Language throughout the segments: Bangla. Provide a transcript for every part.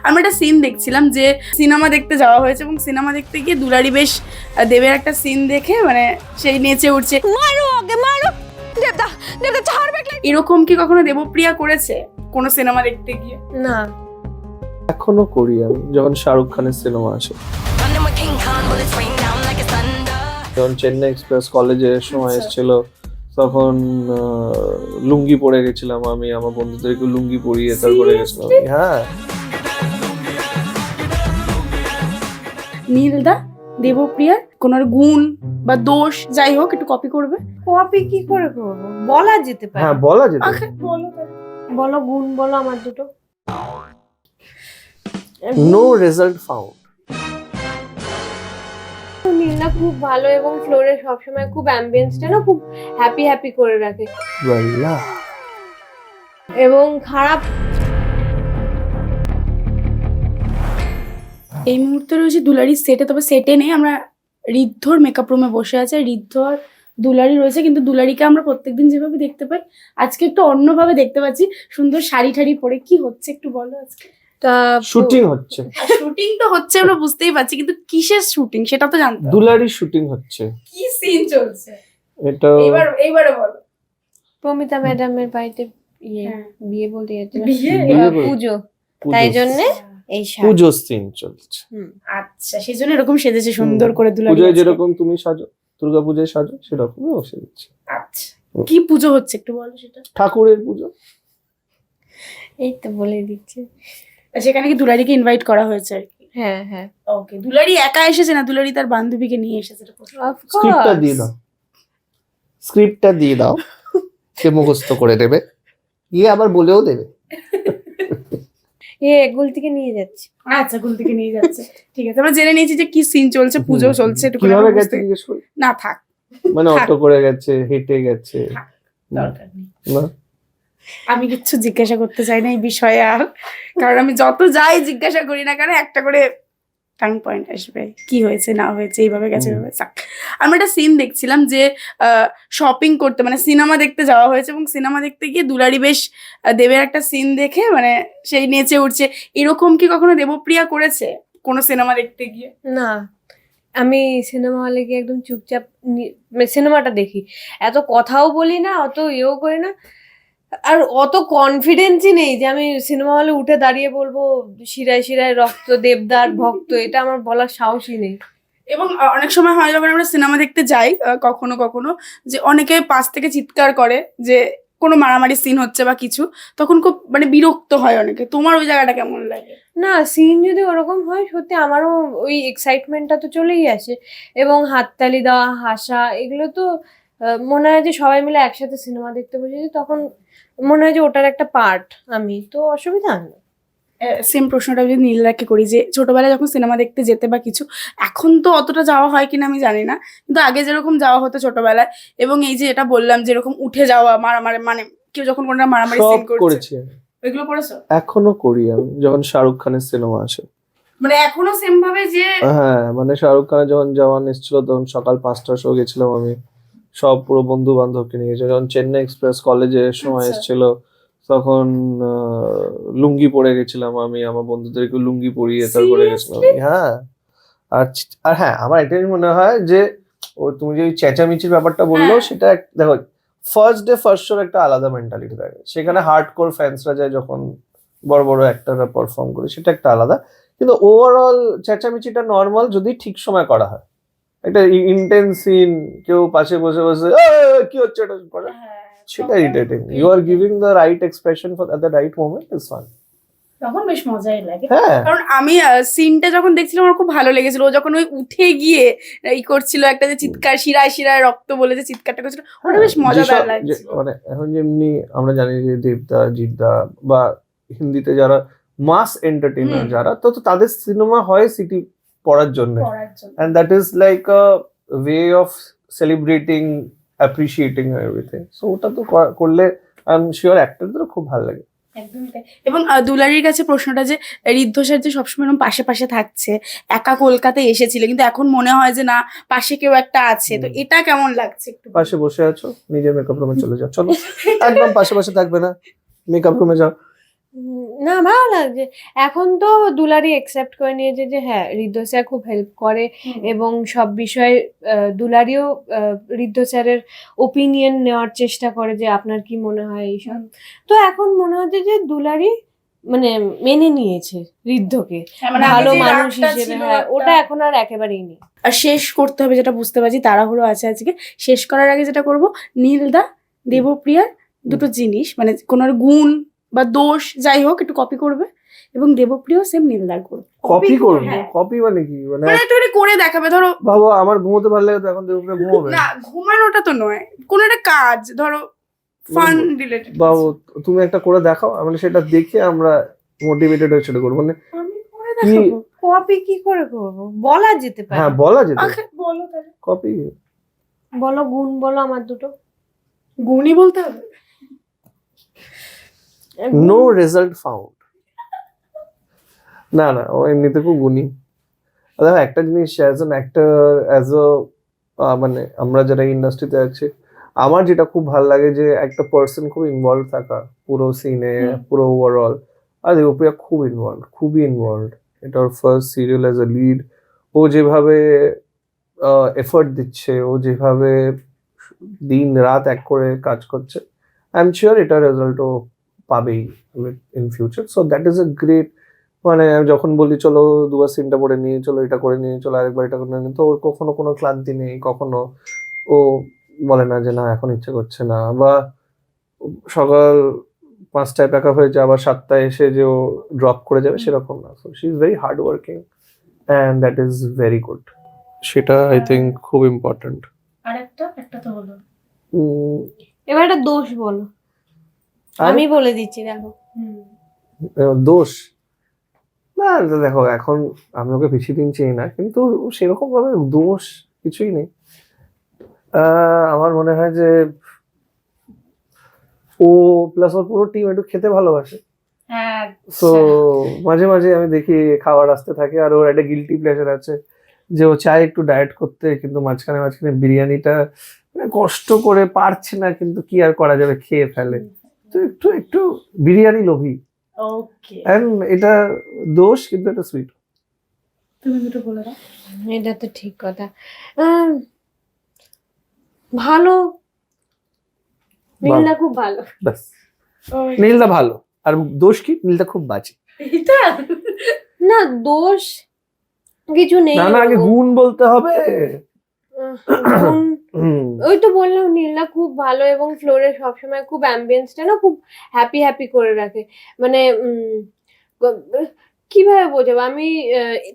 আমি একটা সিন দেখছিলাম যে সিনেমা দেখতে যাওয়া হয়েছে এবং সিনেমা দেখতে গিয়ে দুলারি বেশ দেবের একটা সিন দেখে মানে সেই নেচে উঠছে, মারো আগে মারো, দেবদা দেবদা ছাড়বে। এরকম কি কখনো দেবপ্রিয়া করেছে কোনো সিনেমা দেখতে গিয়ে? না, এখনো করি আমি। যখন শাহরুখ খানের সিনেমা আসে, যখন চেন্নাই এক্সপ্রেস কলেজের সময় এসেছিল তখন লুঙ্গি পরে গেছিলাম আমি, আমার বন্ধুদেরকে লুঙ্গি পরিয়ে তারপরে গেছিলাম। হ্যাঁ, নীলদা দেবপ্রিয়ার কোনো গুণ বা দোষ যাই হোক একটু কপি করবে? কপি কি করে করবো, বলা যেতে পারে। হ্যাঁ বলা যেত। আচ্ছা, বলো তাহলে। বলো গুণ বলো আমার দুটো। No result found. নীলা খুব ভালো এবং ফ্লোরে সবসময় খুব অ্যাম্বিয়েন্সটা না খুব হ্যাপি হ্যাপি করে রাখে ওয়াল্লাহ। এবং খারাপ এই মুহূর্তে রয়েছে দুলারির সেটে, তবে সেটে নেই, আমরা ঋদ্ধর মেকআপ রুমে বসে আছে। ঋদ্ধ আর দুলারি রয়েছে, কিন্তু দুলারিকে আমরা প্রত্যেকদিন যেভাবে দেখতে পাই আজকে একটু অন্যভাবে দেখতে পাচ্ছি, সুন্দর শাড়ি ঠাড়ি পরে। কি হচ্ছে একটু বলো আজকে? শুটিং হচ্ছে। শুটিং তো হচ্ছে আমরা বুঝতেই পারছি, কিন্তু কিসের শুটিং সেটা তো জানতে হবে। দুলারি শুটিং হচ্ছে। কি সিন চলছে এটা এইবারে বলো। প্রমিতা ম্যাডামের বাড়িতে হ্যাঁ। বিয়ে বলতে যাচ্ছিল, বিয়ে? পুজো, তাই জন্য এই শাড়ি। পুজো সিন চলছে। আচ্ছা, সেই জন্য এরকম সেজেছে সুন্দর করে দুলারি। পুজোয় যেরকম তুমি সাজো, দুর্গা পুজোয় সাজো, সেরকমই ও সেজেছে। আচ্ছা, কি পুজো হচ্ছে একটু বলো সেটা? ঠাকুরের পুজো। এই তো বলে দিচ্ছি। সেখানে কি দুলারিকে ইনভাইট করা হয়েছে আর কি? হ্যাঁ হ্যাঁ, ওকে, দুলারি একা এসেছে না, দুলারি তার বান্ধবীকে নিয়ে এসেছে? অফ স্ক্রিপ্টটা দিয়ে দাও, স্ক্রিপ্টটা দিয়ে দাও, সে মুখস্থ করে দেবে, ইয়ে আবার বলেও দেবে। গুল থেকে নিয়ে যাচ্ছি। আচ্ছা, গুল থেকে নিয়ে যাচ্ছে, ঠিক আছে। আমরা জেনে নিয়েছি যে কি সিন চলছে, পুজো চলছে, একটু কিভাবে গেছে জিজ্ঞেস করি? না থাক, মানে অটো করে গেছে, হেঁটে গেছে? দরকার নেই। না, আমি কিচ্ছু জিজ্ঞাসা করতে চাই না এই বিষয়ে আর, কারণ আমি যত যাই জিজ্ঞাসা করি না কেন একটা করে টার্নিং পয়েন্ট আসবে, কি হয়েছে না হয়েছে, এইভাবে গেছে এইভাবে। আমি একটা সিন দেখছিলাম যে শপিং করতে মানে সিনেমা দেখতে যাওয়া হয়েছে এবং সিনেমা দেখতে গিয়ে দুলারি বেশ দেবের একটা সিন দেখে মানে সেই নেচে উঠছে, এরকম কি কখনো দেবপ্রিয়া করেছে কোনো সিনেমা দেখতে গিয়ে? না, আমি সিনেমা হলে গিয়ে একদম চুপচাপ সিনেমাটা দেখি, এত কথাও বলি না, অত ইয়েও করি না, আর অত কনফিডেন্সই নেই যে আমি সিনেমা হলে উঠে দাঁড়িয়ে বলবো শিরায় শিরায় রক্ত দেবদার ভক্ত, এটা আমার বলার সাহসই নেই। এবং অনেক সময় হয় যখন আমরা সিনেমা দেখতে যাই কখনো কখনো যে অনেকে পাশ থেকে চিৎকার করে যে কোনো মারামারি সিন হচ্ছে বা কিছু, তখন খুব মানে বিরক্ত হয় অনেকে। তোমার ওই জায়গাটা কেমন লাগে? না, সিন যদি ওরকম হয় সত্যি আমারও ওই এক্সাইটমেন্টটা তো চলেই আসে, এবং হাততালি দেওয়া, হাসা, এগুলো তো মনে হয় যে সবাই মিলে একসাথে সিনেমা দেখতে বসেছি, তখন মনে হয় যে ওটার একটা পার্ট আমি, তো অসুবিধা হয় না। সেম প্রশ্নটা যদি নীলদাকে করি যে ছোটবেলায় যখন সিনেমা দেখতে যেতে বা কিছু, এখন তো অতটা যাওয়া হয় কিনা আমি জানি না, কিন্তু আগে যেরকম যাওয়া হতো ছোটবেলায়, এবং এই যে এটা বললাম যেরকম উঠে যাওয়া মারামারি, মানে কেউ যখন কোনো মারামারি সব সিন করছে, করেছি আমি। ওইগুলো করেছো? এখনো করি আমি। যখন শাহরুখ খানের সিনেমা আসে, মানে এখনো সেম ভাবে যে হ্যাঁ, মানে শাহরুখ খানের যখন জওয়ান এসেছিল তখন সকাল 5টার শো গেছিলাম আমি, সব পুরো বন্ধু বান্ধবকে নিয়ে গেছি। যখন চেন্নাই এক্সপ্রেস কলেজের সময় আচ্ছা। এসেছিল তখন লুঙ্গি পরে গেছিলাম আমি, আমার বন্ধুদেরকে লুঙ্গি পরিয়ে তারপরে গেছিলাম। হ্যাঁ, আর হ্যাঁ, আমার এটাই মনে হয় যে তুমি যে ওই চেঁচামেচির ব্যাপারটা বললো, হ্যাঁ। সেটা দেখো ফার্স্ট ডে ফার্স্ট শোর একটা আলাদা মেন্টালিটি থাকে, সেখানে হার্ডকোর ফ্যান্সরা যায় যখন বড় বড় অ্যাক্টররা পারফর্ম করে, সেটা একটা আলাদা। কিন্তু ওভারঅল চেঁচামেচিটা নর্মাল যদি ঠিক সময় করা হয়। একটা ইন্টেন্স সিন, কেউ পাশে বসে বসে কি হচ্ছে এটা করে, সেটা irritating. You are giving the right expression for the right moment, is fun. তখন বেশ মজাই লাগে। হ্যাঁ, কারণ আমি সিনটা যখন দেখছিলাম আমার খুব ভালো লেগেছিল, ও যখন ওই উঠে গিয়ে এই করছিল একটা যে চিৎকার, শিরায় শিরায় রক্ত বলে যে চিৎকারটা করছিল, ওটা বেশ মজাদার লাগছিল। মানে এখন যেমনি আমরা জানি যে দেবদা, জিদ্দা বা হিন্দিতে যারা মাস এন্টারটেইনার যারা, তো তাদের সিনেমা হয় সিটি পড়ার জন্য, পড়ার জন্য। and that is like a way of celebrating, appreciating everything. So ওটা তো করলে I'm sure actorদের খুব ভালো লাগে। একদমই তাই। এবং দুলারির কাছে প্রশ্নটা যে ঋদ্ধ স্যার যে সবসময় এরকম পাশে পাশে থাকছে, একা কলকাতায় এসেছিল কিন্তু এখন মনে হয় যে না পাশে কেউ একটা আছে, তো এটা কেমন লাগছে একটু? পাশে বসে আছো, নিজের মেকআপ রুমে চলে যাও, চলো। একদম পাশে পাশে থাকবে না, মেকআপ রুমে যাও। না ভালো লাগছে। এখন তো দুলারি একসেপ্ট করে নিয়েছে যে হ্যাঁ ঋদ্ধ স্যার খুব হেল্প করে এবং সব বিষয়ে দুলারিও ঋদ্ধ স্যারের ওপিনিয়ন নেওয়ার চেষ্টা করে যে আপনার কি মনে হয় এইসব। তো এখন মনে হচ্ছে যে দুলারি মানে মেনে নিয়েছে ঋদ্ধকে মানে ভালো আগে যে মানুষ রাগটা হিসেবে। ছিল হ্যাঁ একটা- ওটা এখন আর একেবারেই নেই। আর শেষ করতে হবে যেটা বুঝতে পারছি, তাড়াহুড়ো আছে আজকে। শেষ করার আগে যেটা করব, নীলদা দেবপ্রিয়ার দুটো জিনিস মানে কোনো গুণ বা দোষ যাই হোক একটু কপি করবে, এবং দেবপ্রিয় সেম নীলদার করবে। কপি করবো? হ্যাঁ। কপি মানে কি? মানে মানে একটু করে দেখাবে, ধরো বাবা আমার ঘুমোতে ভালো লাগে তো এখন দেবপ্রিয়া ঘুমোবে? না ঘুমানোটা তো নয়, কোনো একটা কাজ ধরো ফান রিলেটেড। বাবু তুমি একটা করে দেখাও, মানে সেটা দেখে আমরা মোটিভেটেড হয়ে সেটা করবো। মানে আমি করে কি? দেখাবো। কপি কি করে করবো? বলা যেতে পারে। হ্যাঁ বলা যেত। আচ্ছা বলো তাহলে। কপি বলো গুণ বলো আমার দুটো। গুণই বলতে হবে। No result found. না না ও এমনিতে খুব গুণী। দেখো একটা জিনিস as an actor, as a মানে আমরা যারা ইন্ডাস্ট্রিতে আছি, আমার যেটা খুব ভালো লাগে যে একটা পার্সন খুব ইনভলভ থাকা পুরো সিনে, পুরো ওভারঅল। আর দেবপ্রিয়া খুবই ইনভলভ। এটা ওর first serial as a lead. ও যেভাবে এফোর্ট দিচ্ছে, ও যেভাবে দিন রাত এক করে কাজ করছে, আই এম শিওর এটা রেজাল্ট ও পাবেই in future. So that is a great. মানে আমি যখন বলি চলো দুবার সিনটা পড়ে নিয়ে চলো, এটা করে নিয়ে চলো, আরেকবার এটা করে নিয়ে, তো ওর কখনো কোনো ক্লান্তি নেই, কখনো ও বলে না যে না এখন ইচ্ছে করছে না, বা সকাল 5টায় প্যাক আপ হয়েছে আবার 7টায় এসে যে ও ড্রপ করে যাবে সেরকম না। So she is very hard working and that is very good. সেটা আই থিঙ্ক খুব ইম্পর্টেন্ট। আর একটা তো হলো। এবার একটা দোষ বলো। আমি বলে দিচ্ছি দেখো। দোষ না, দেখো এখন আমি ওকে বেশি দিন চিনি না, কিন্তু সেরকম ভাবে দোষ কিছুই নেই। আমার মনে হয় যে ও প্লাস ওর পুরো টিম একটু খেতে ভালোবাসে। হ্যাঁ তো মাঝে মাঝে আমি দেখি খাবার আসতে থাকে, আর ওর একটা গিলটি প্লেজার আছে যে ও চায় একটু ডায়েট করতে, কিন্তু মাঝখানে মাঝখানে বিরিয়ানিটা মানে কষ্ট করে পারছে না, কিন্তু কি আর করা যাবে, খেয়ে ফেলে। তো একটু একটু বিরিয়ানি লোভী, ওকে। এন্ড এটা দোষ কিন্তু এটা সুইট। তুমি দুটো বলে দাও। এটা তো ঠিক কথা। ভালো, নীলদা খুব ভালো। ব্যাস, নীলদা ভালো। আর দোষ কি? নীলদা খুব বাজে। এটা না দোষ কিছু নেই। না না আগে গুণ বলতে হবে। গুণ, ওই তো বললাম নীলদা খুব ভালো এবং ফ্লোরে সবসময় খুব অ্যাম্বিয়েন্সটা না খুব হ্যাপি করে রাখে। মানে কিভাবে বোঝাবো আমি,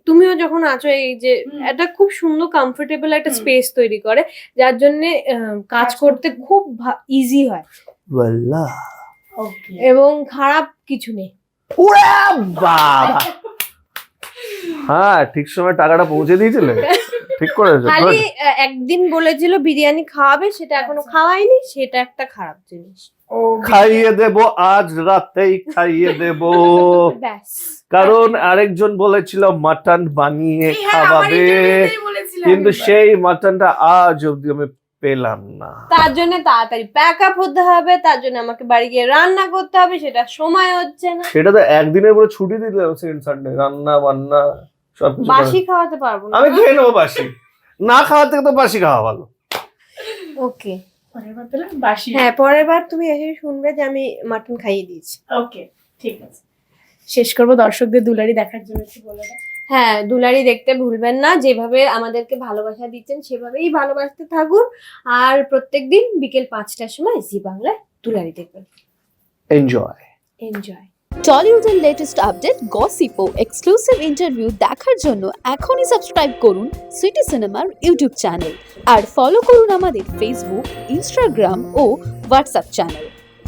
তুমিও যখন আছো এই যে একটা খুব সুন্দর কমফোর্টেবল একটা স্পেস তৈরি করে, যার জন্য কাজ করতে খুব ইজি হয় ওয়াল্লাহ। ওকে। এবং খারাপ কিছু নেই। ওরে বাবা, হ্যাঁ ঠিক সময় টাকাটা পৌঁছে দিয়েছিলে, ঠিক করেছো। খালি একদিন বলেছিল বিরিয়ানি খাওয়াবে, সেটা এখনো খাওয়াইনি, সেটা একটা খারাপ জিনিস। ও খাইয়ে দেবো আজ রাতেই, খাইয়ে দেবো। ব্যাস। কারণ আরেকজন বলেছিল মাটন বানিয়ে এই হ্যাঁ, আমার খাওয়াবে, ইন্টারভিউতেই বলেছিলাম কিন্তু একবার। সেই মাটনটা আজ অব্দি আমি পেলাম না। তার জন্য তাড়াতাড়ি প্যাক আপ হতে হবে, তার জন্য আমাকে বাড়ি গিয়ে রান্না করতে হবে, সেটা সময় হচ্ছে না। সেটা তো একদিনের পরে ছুটি দিতে হবে, সেকেন্ড সানডে রান্না বান্না সবকিছু বাসি করে। খাওয়াতে পারবো না। আমি খেয়ে নেবো বাসি, না খাওয়ার থেকে তো বাসি খাওয়া ভালো। ওকে, পরের বার তাহলে বাসি। হ্যাঁ পরের বার তুমি এসে শুনবে যে আমি মাটন খাইয়ে দিয়েছি। ওকে ঠিক আছে। শেষ করবো দর্শকদের দুলারি দেখার জন্য একটু বলে দাও। হ্যাঁ দুলারি দেখতে ভুলবেন না, যেভাবে আমাদেরকে ভালোবাসা দিচ্ছেন সেভাবেই ভালোবাসতে থাকুন, আর প্রত্যেকদিন বিকেল 5টার সময় জি বাংলায় দুলারি দেখবেন। এনজয়। এনজয়। টলিউডের লেটেস্ট আপডেট, গসিপ ও এক্সক্লুসিভ ইন্টারভিউ দেখার জন্য এখনই সাবস্ক্রাইব করুন সিটি সিনেমার ইউটিউব চ্যানেল আর ফলো করুন আমাদের ফেসবুক, ইনস্টাগ্রাম ও হোয়াটসঅ্যাপ চ্যানেল।